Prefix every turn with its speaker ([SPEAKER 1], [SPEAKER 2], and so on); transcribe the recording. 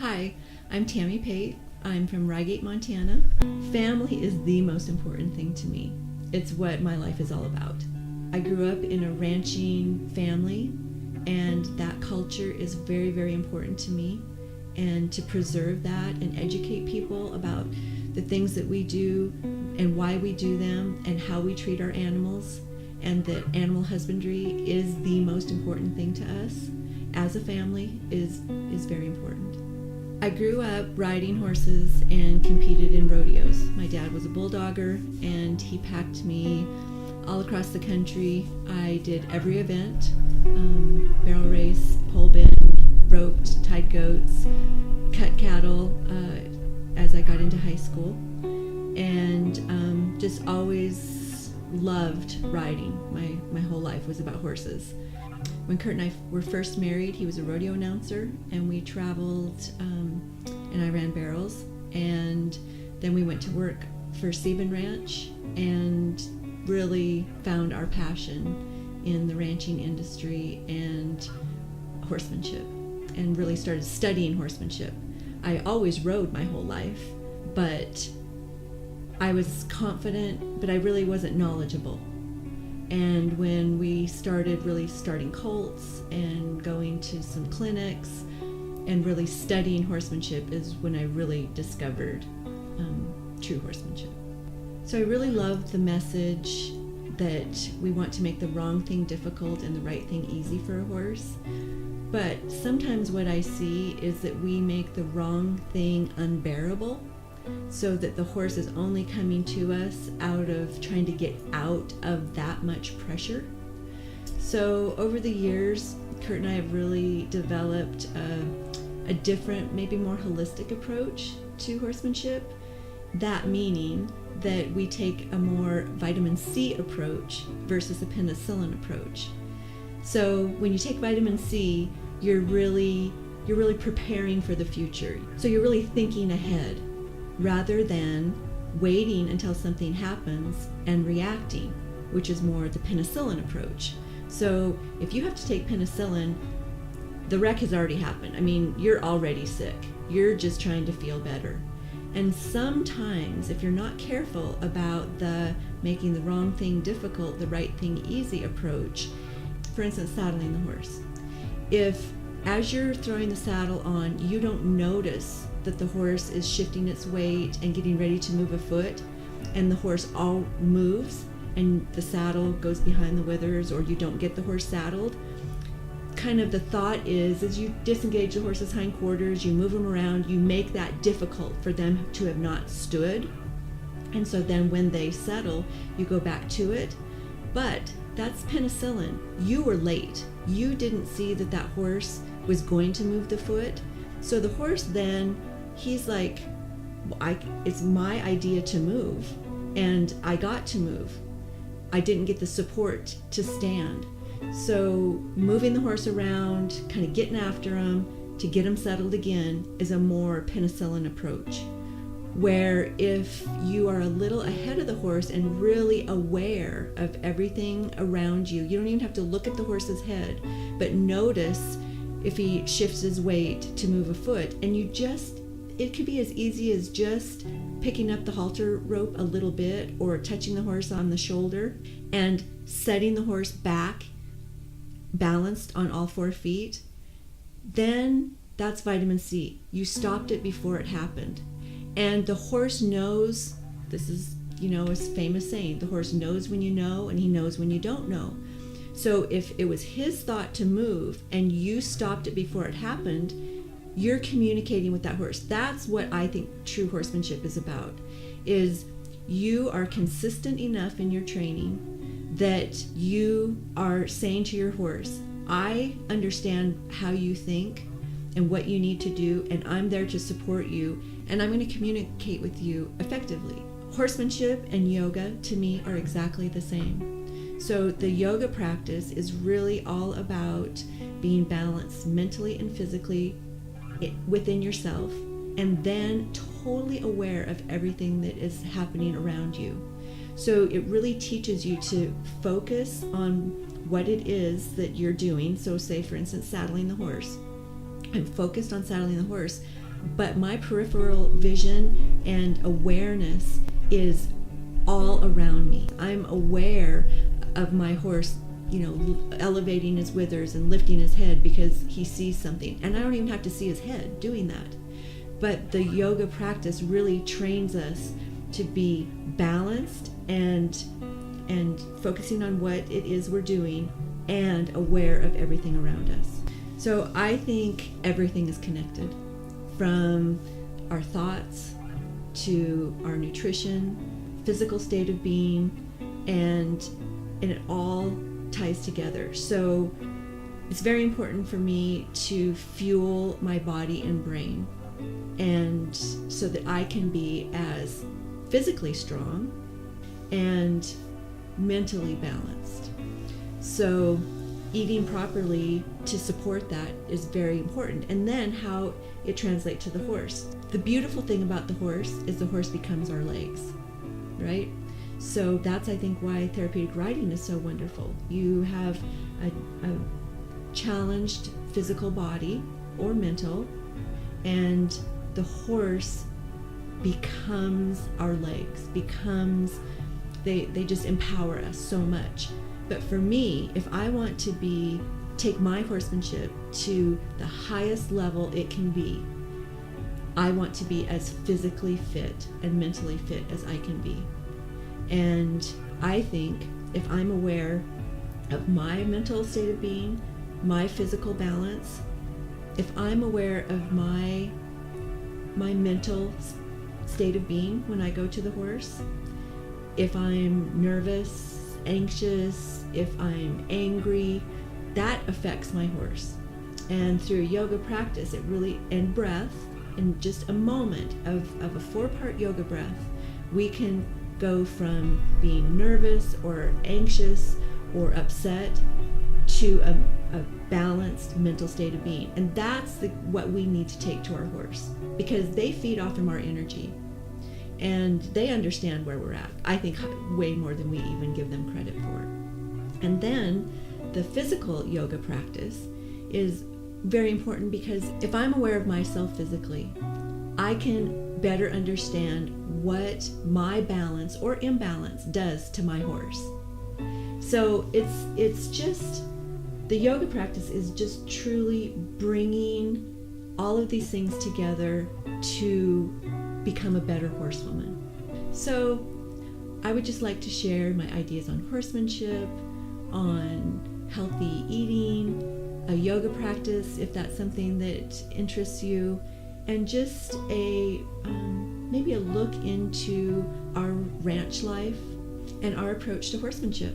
[SPEAKER 1] Hi, I'm Tammy Pate. I'm from Rygate, Montana. Family is the most important thing to me. It's what my life is all about. I grew up in a ranching family, and that culture is very, very important to me. And to preserve that and educate people about the things that we do and why we do them and how we treat our animals, and that animal husbandry is the most important thing to us as a family is very important. I grew up riding horses and competed in rodeos. My dad was a bulldogger, and he packed me all across the country. I did every event, barrel race, pole bend, roped, tied goats, cut cattle as I got into high school, and just always loved riding. My whole life was about horses. When Kurt and I were first married, he was a rodeo announcer, and we traveled, and I ran barrels, and then we went to work for Sebin Ranch and really found our passion in the ranching industry and horsemanship, and really started studying horsemanship. I always rode my whole life, but I was confident, but I really wasn't knowledgeable. And when we started really starting colts and going to some clinics and really studying horsemanship is when I really discovered true horsemanship. So I really loved the message that we want to make the wrong thing difficult and the right thing easy for a horse. But sometimes what I see is that we make the wrong thing unbearable, so that the horse is only coming to us out of trying to get out of that much pressure. So over the years, Kurt and I have really developed a different, maybe more holistic approach to horsemanship. That meaning that we take a more vitamin C approach versus a penicillin approach. So when you take vitamin C, you're really preparing for the future. So you're really thinking ahead, rather than waiting until something happens and reacting, which is more the penicillin approach. So if you have to take penicillin, the wreck has already happened. I mean, you're already sick. You're just trying to feel better. And sometimes, if you're not careful about the making the wrong thing difficult, the right thing easy approach, for instance, saddling the horse. If as you're throwing the saddle on, you don't notice that the horse is shifting its weight and getting ready to move a foot, and the horse all moves and the saddle goes behind the withers, or you don't get the horse saddled, kind of the thought is you disengage the horse's hindquarters, you move them around, you make that difficult for them to have not stood, and so then when they settle, you go back to it. But that's penicillin. You were late. You didn't see that that horse was going to move the foot. So the horse then, he's like, it's my idea to move, and I got to move. I didn't get the support to stand. So moving the horse around, kind of getting after him to get him settled again, is a more penicillin approach. Where if you are a little ahead of the horse and really aware of everything around you, you don't even have to look at the horse's head, but notice if he shifts his weight to move a foot, and it could be as easy as just picking up the halter rope a little bit, or touching the horse on the shoulder and setting the horse back, balanced on all 4 feet. Then that's vitamin C. You stopped it before it happened. And the horse knows, this is, a famous saying, the horse knows when you know, and he knows when you don't know. So if it was his thought to move and you stopped it before it happened, you're communicating with that horse. That's what I think true horsemanship is about, is you are consistent enough in your training that you are saying to your horse, I understand how you think and what you need to do, and I'm there to support you, and I'm going to communicate with you effectively. Horsemanship and yoga, to me, are exactly the same. So the yoga practice is really all about being balanced mentally and physically within yourself, and then totally aware of everything that is happening around you. So it really teaches you to focus on what it is that you're doing. So say, for instance, saddling the horse. I'm focused on saddling the horse, but my peripheral vision and awareness is all around me. I'm aware of my horse, elevating his withers and lifting his head because he sees something. And I don't even have to see his head doing that. But the yoga practice really trains us to be balanced and focusing on what it is we're doing and aware of everything around us. So I think everything is connected, from our thoughts to our nutrition, physical state of being, and it all ties together. So it's very important for me to fuel my body and brain, and so that I can be as physically strong and mentally balanced. So eating properly to support that is very important. And then how it translates to the horse. The beautiful thing about the horse is the horse becomes our legs, right? So that's, I think, why therapeutic riding is so wonderful. You have a challenged physical body or mental, and the horse becomes our legs, they just empower us so much. But for me, if I want to take my horsemanship to the highest level it can be, I want to be as physically fit and mentally fit as I can be. And I think if I'm aware of my mental state of being, my physical balance, if I'm aware of my mental state of being when I go to the horse, if I'm nervous, anxious, if I'm angry, that affects my horse. And through yoga practice, and breath, in just a moment of a 4-part yoga breath, we can go from being nervous or anxious or upset to a balanced mental state of being. And that's what we need to take to our horse, because they feed off from our energy. And they understand where we're at, I think, way more than we even give them credit for. And then the physical yoga practice is very important, because if I'm aware of myself physically, I can better understand what my balance or imbalance does to my horse. So it's just, the yoga practice is just truly bringing all of these things together to become a better horsewoman. So I would just like to share my ideas on horsemanship, on healthy eating, a yoga practice if that's something that interests you, and just maybe a look into our ranch life and our approach to horsemanship.